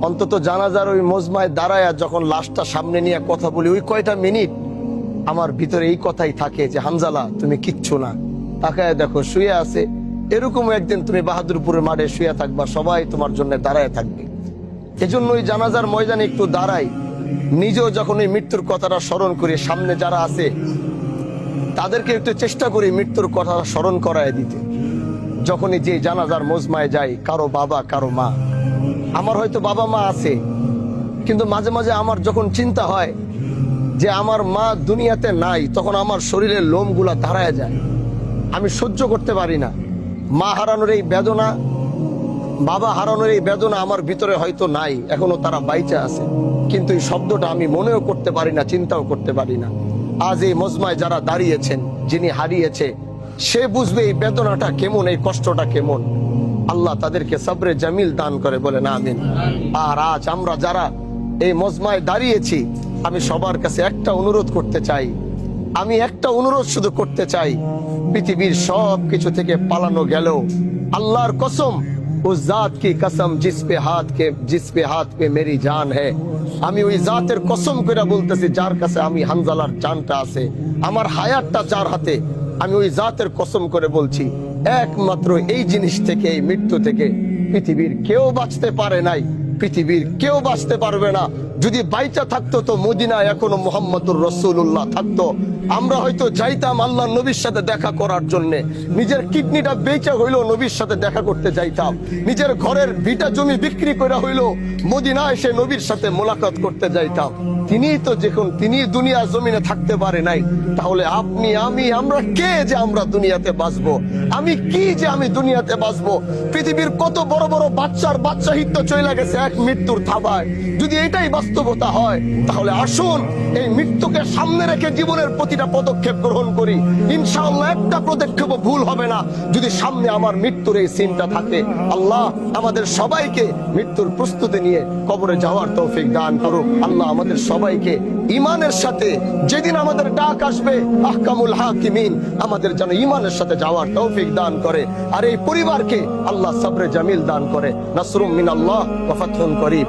অন্তত জানাজার ওই মজমায় দাঁড়ায় যখন লাশটা সামনে নিয়ে কথা বলি, ওই কয়টা মিনিট আমার ভিতরে এই কথাই থাকে যে হামজালা তুমি কিচ্ছু না, তাকায় দেখো শুয়ে আছে। এরকম একদিন তুমি বাহাদুরপুরের মাঠে শুয়ে থাকবা, সবাই তোমার জন্য দাঁড়ায় থাকবে। এজন্য ওই জানাজার ময়দানে একটু দাঁড়াই, নিজেও যখন ওই মৃত্যুর কথাটা স্মরণ করি, সামনে যারা আছে তাদেরকে একটু চেষ্টা করি মৃত্যুর কথা স্মরণ করায় দিতে। যখনই যে জানাজার মজমায় যাই, কারো বাবা কারো মা, আমার হয়তো বাবা মা আছে, কিন্তু মাঝে মাঝে আমার যখন চিন্তা হয় যে আমার মা দুনিয়াতে নাই, তখন আমার শরীরের লোমগুলা দাঁড়ায় যায়। আমি সহ্য করতে পারি না। মা হারানোর এই বেদনা, বাবা হারানোর এই বেদনা আমার ভিতরে হয়তো নাই, এখনো তারা বাইচা আছে, কিন্তু এই শব্দটা আমি মনেও করতে পারি না, চিন্তাও করতে পারি না। আজ এই মজমায় যারা দাঁড়িয়েছেন, যিনি হারিয়েছে সে বুঝবে এই বেদনাটা কেমন, এই কষ্টটা কেমন। আল্লাহ তাদেরকে সবরে জামিল দান করে, বলে না আমিন। আর আজ আমরা যারা এই মজমায় দাঁড়িয়েছি, আমি সবার কাছে একটা অনুরোধ করতে চাই, আমি একটা অনুরোধ শুধু করতে চাই। পৃথিবীর সব কিছু থেকে পালানো গেল, আল্লাহর কসম, উস জাত কি কসম জিস পে হাত পে মেরি জান হ্যায়, আমি ওই জাতের কসম করে বলতেছি যার কাছে আমি হানজালার জানটা আছে, আমার হায়াতটা যার হাতে, আমি ওই জাতের কসম করে বলছি, একমাত্র এই জিনিস থেকে, এই মৃত্যু থেকে পৃথিবীর কেউ বাঁচতে পারে নাই, পৃথিবীর কেউ বাঁচতে পারবে না। যদি বাইচা থাকতো তো মদিনায় এখনো মুহাম্মদুর রাসূলুল্লাহ থাকতো, আমরা হয়তো যাইতাম আল্লাহ নবীর সাথে দেখা করার জন্য, নিজের কিডনিটা বেচা হইলো নবীর সাথে দেখা করতে যাইতাম, নিজের ঘরের ভিটা জমি বিক্রি করে হইলো মদিনায় এসে নবীর সাথে মোলাকাত করতে যাইতাম। তিনি তো যখন তিনি দুনিয়া জমিনে থাকতে পারে নাই, তাহলে আপনি আমি আমরা কে যে আমরা দুনিয়াতে বাঁচবো? আমি কি যে আমি দুনিয়াতে বাঁচবো? পৃথিবীর কত বড় বড় বাচ্চা হিত চলে গেছে এক মৃত্যুর থাবায়। যদি এটাই বাস্তবতা হয়, তাহলে আসুন এই মৃত্যুকে সামনে রেখে জীবনের প্রতিটা পদক্ষেপ গ্রহণ করি। ইনশাআল্লাহ একটা পদক্ষেপ ভুল হবে না যদি সামনে আমার মৃত্যুর এই সিনটা থাকে। আল্লাহ আমাদের সবাইকে মৃত্যুর প্রস্তুতি নিয়ে কবরে যাওয়ার তৌফিক দান করুক। আল্লাহ আমাদের সবাইকে ঈমানের সাথে, যেদিন আমাদের ডাক আসবে আহকামুল হাকিমিন, আমাদের যেন ঈমানের সাথে যাওয়ার তৌফিক দান করে। আর এই পরিবারকে আল্লাহ সবরে জামিল দান করে। নাসরুম মিনাল্লাহ ওয়া ফাতহুন করিব।